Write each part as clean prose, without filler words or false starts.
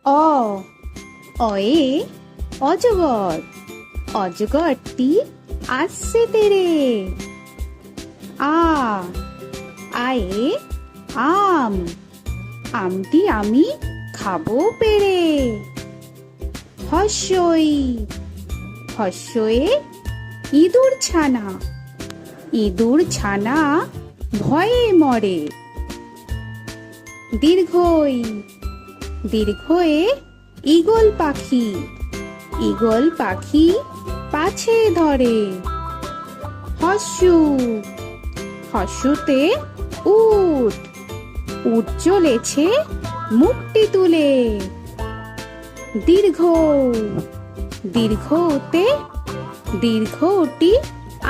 অ অয়ে অজগর, অজগরটি আসছে তেরে। আ আয়ে আম, আমটি আমি খাবো পেরে। হস্যই হস্যয়ে ইঁদুর ছানা, ইঁদুর ছানা ভয়ে মরে। দীর্ঘই দীর্ঘয়ে ঈগল পাখি, ঈগল পাখি পাছে ধরে। হস্যু হস্যুতে উট, উট চলেছে মুখটি তুলে। দীর্ঘ দীর্ঘতে দীর্ঘটি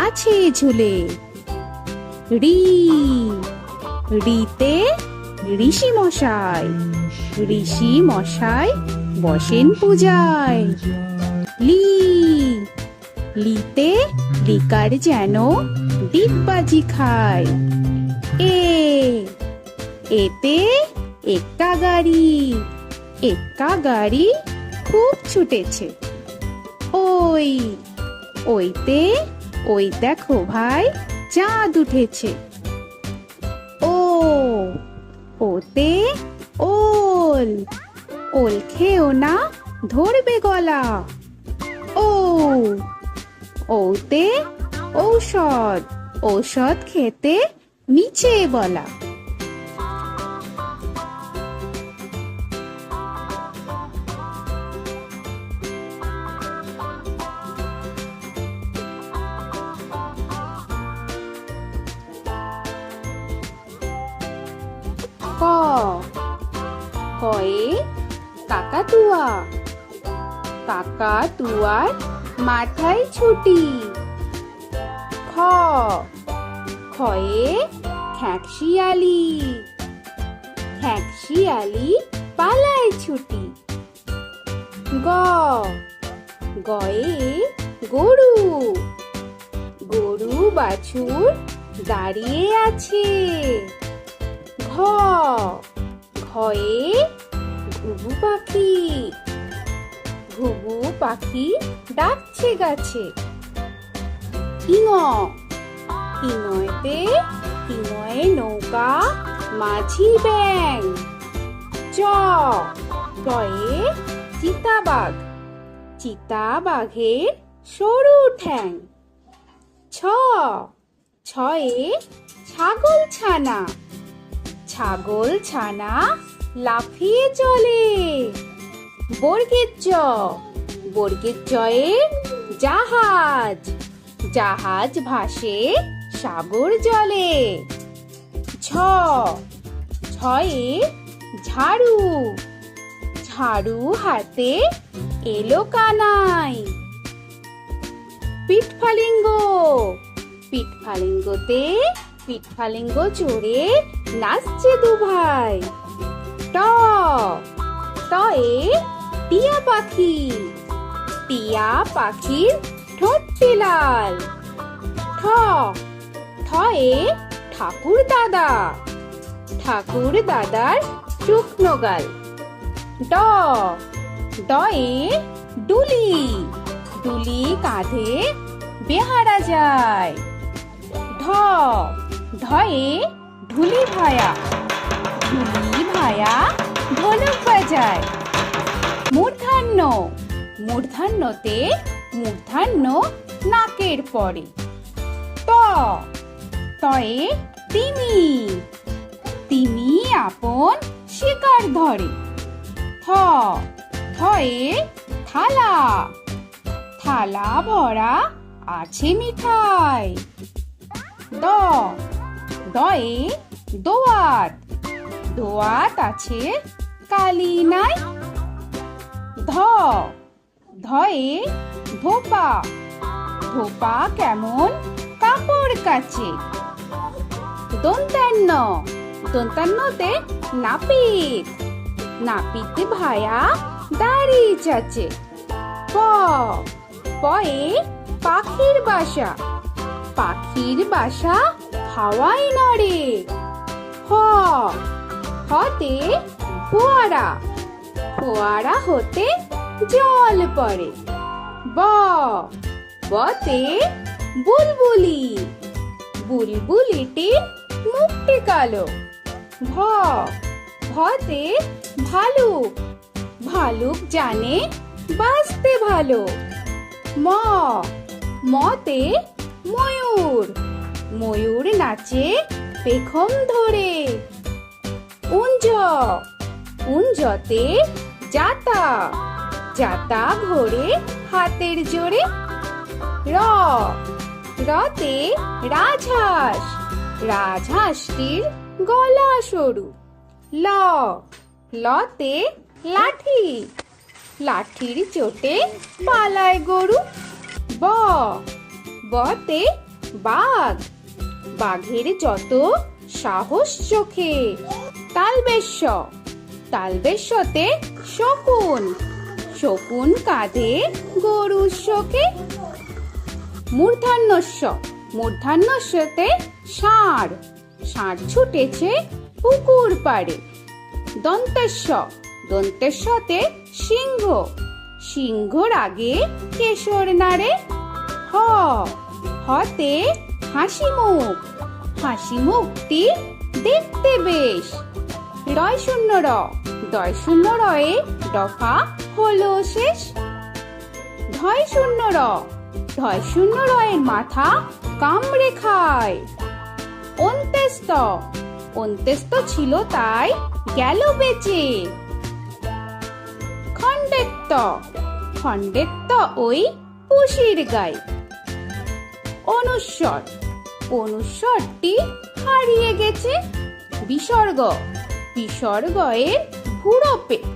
আছে ঝুলে। ঋ ঋতে ঋষি মশাই, ঋষি মশাই বসেন পূজায়। লি লিতে লিকার যেন ডিগবাজি খায়। এ এতে এক্কা গাড়ি, এক্কা গাড়ি খুব ছুটেছে। ওই ওইতে ওই দেখো ভাই চাঁদ উঠেছে। ও ওতে ওল, ওল খেও না ধরবে গলা। ও ওতে ঔষধ, ঔষধ খেতে নিচে বলা। ক কয়ে কাকাতুয়া, কাকাতুয়ার মাথায় ছুটি। খ খয়ে খ্যাঁকশিয়ালি, খ্যাঁকশিয়ালি পালায় ছুটি। গ গয়ে গরু, গরু বাছুর দাঁড়িয়ে আছে। ঘ ঘয়ে ঘুঘু পাখি, ঘুঘু পাখি ডাকছে গাছে। ইঙ ইঙতে ইঙয়ে নৌকা মাঝি ব্যাং। চ চয়ে চিতাবাঘ, চিতাবাঘের সরু ঠ্যাং। ছ ছয়ে ছাগল ছানা, ছাগল ছানা লাফিয়ে চলে। বর্গের জ বর্গের জয়ে জাহাজ, জাহাজ ভাসে সাগর জলে। ঝ ঝয়ে ঝাড়ু, ঝাড়ু হাতে এলো কানাই। পিঠফালিঙ্গ, পিঠফালিঙ্গতে পিঠফালিঙ্গ চড়ে নাচছে দু ভাই। ট টয়ে টিয়া পাখি, টিয়া পাখির ঠোঁটটি লাল। ঠ ঠয়ে ঠাকুর দাদা, ঠাকুর দাদার শুকনো গাল। ড ডয়ে ডুলি, ডুলি কাঁধে বেহারা যায়। ঢ ঢয়ে ঢুলি ভায়া, ঢুলি ভায়া ঢোলক বাজায়। মূর্ধান্য মূর্ধান্যতে মূর্ধান্য নাকের পরে। ত তয়ে তিমি, তিমি আপন শিকার ধরে। থ থয়ে থালা, থালা ভরা আছে মিঠাই। দ দয়ে দোয়াত, দোয়াত আছে কালি নাই। ধ ধয়ে ধোপা, ধোপা কেমন কাপড় কাচে। দন্তান্ন দন্তান্নতে নাপিত, নাপিত ভায়া দাড়ি চাচে। প পয়ে পাখির বাসা, পাখির বাসা হাওয়ায় নড়ে। হ হতে ফোয়ারা, ফোয়ারা হতে জল পড়ে। ব বতে বুলবুলি, বুলবুলিটির মুখটি কালো। ভ ভতে ভালুক, ভালুক জানে বাঁচতে ভালো। ম মতে ময়ূর, ময়ূর নাচে পেখম ধরে। উঞ্জ উঞ্জতে জাতা, জাতা ঘোরে হাতের জোরে। র রতে রাজহাঁস, রাজহাঁসটির গলা সরু। ল লতে লাঠি, লাঠির চোটে পালায় গরু। ব বতে বাঘ, বাঘের যত সাহস চোখে। তালবেশ্য, তালবেশ্যতে শকুন, শকুন কাঁধে গরুর শোকে। মূর্ধন্যস্য, মূর্ধন্যস্যতে ষাঁড়, ষাঁড় ছুটেছে পুকুর পাড়ে। দন্তেশ্ব, দন্তেশ্বতে সিংহ, সিংহর আগে কেশর নাড়ে। হ হতে হাসি মুখ, হাসি মুখটি দেখতে বেশ। রয় শূন্য র, দয় শূন্য রয়ে দফা হলো শেষ। ধয় শূন্য র, ধয় শূন্য রয়ের মাথা কামড়ে খায়। অন্ত্যেস্ত, অন্ত্যেস্ত ছিল তাই গেল বেঁচে। খণ্ডেত্ব, খণ্ডেত্ব ওই পুষির গায়ে। অনুস্বর, অনুস্বরটি হারিয়ে গেছে। বিসর্গ, বিসর্গয়ের ভুরো পেট।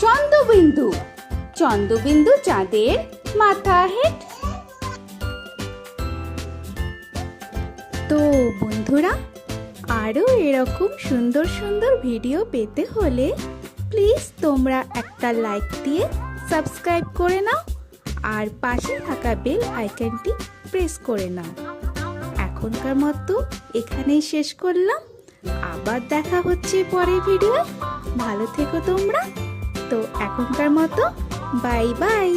চন্দ্রবিন্দু, চন্দ্রবিন্দু চাঁদের মাথা হেট। তো বন্ধুরা, আরো এরকম সুন্দর সুন্দর ভিডিও পেতে হলে প্লিজ তোমরা একটা লাইক দিয়ে সাবস্ক্রাইব করে নাও আর পাশে থাকা বেল আইকনটি প্রেস করে নাও। এখনকার মতো এখানেই শেষ করলাম, আবার দেখা হচ্ছে পরের ভিডিও। ভালো থেকো তোমরা। তো এখনকার মতো বাই বাই।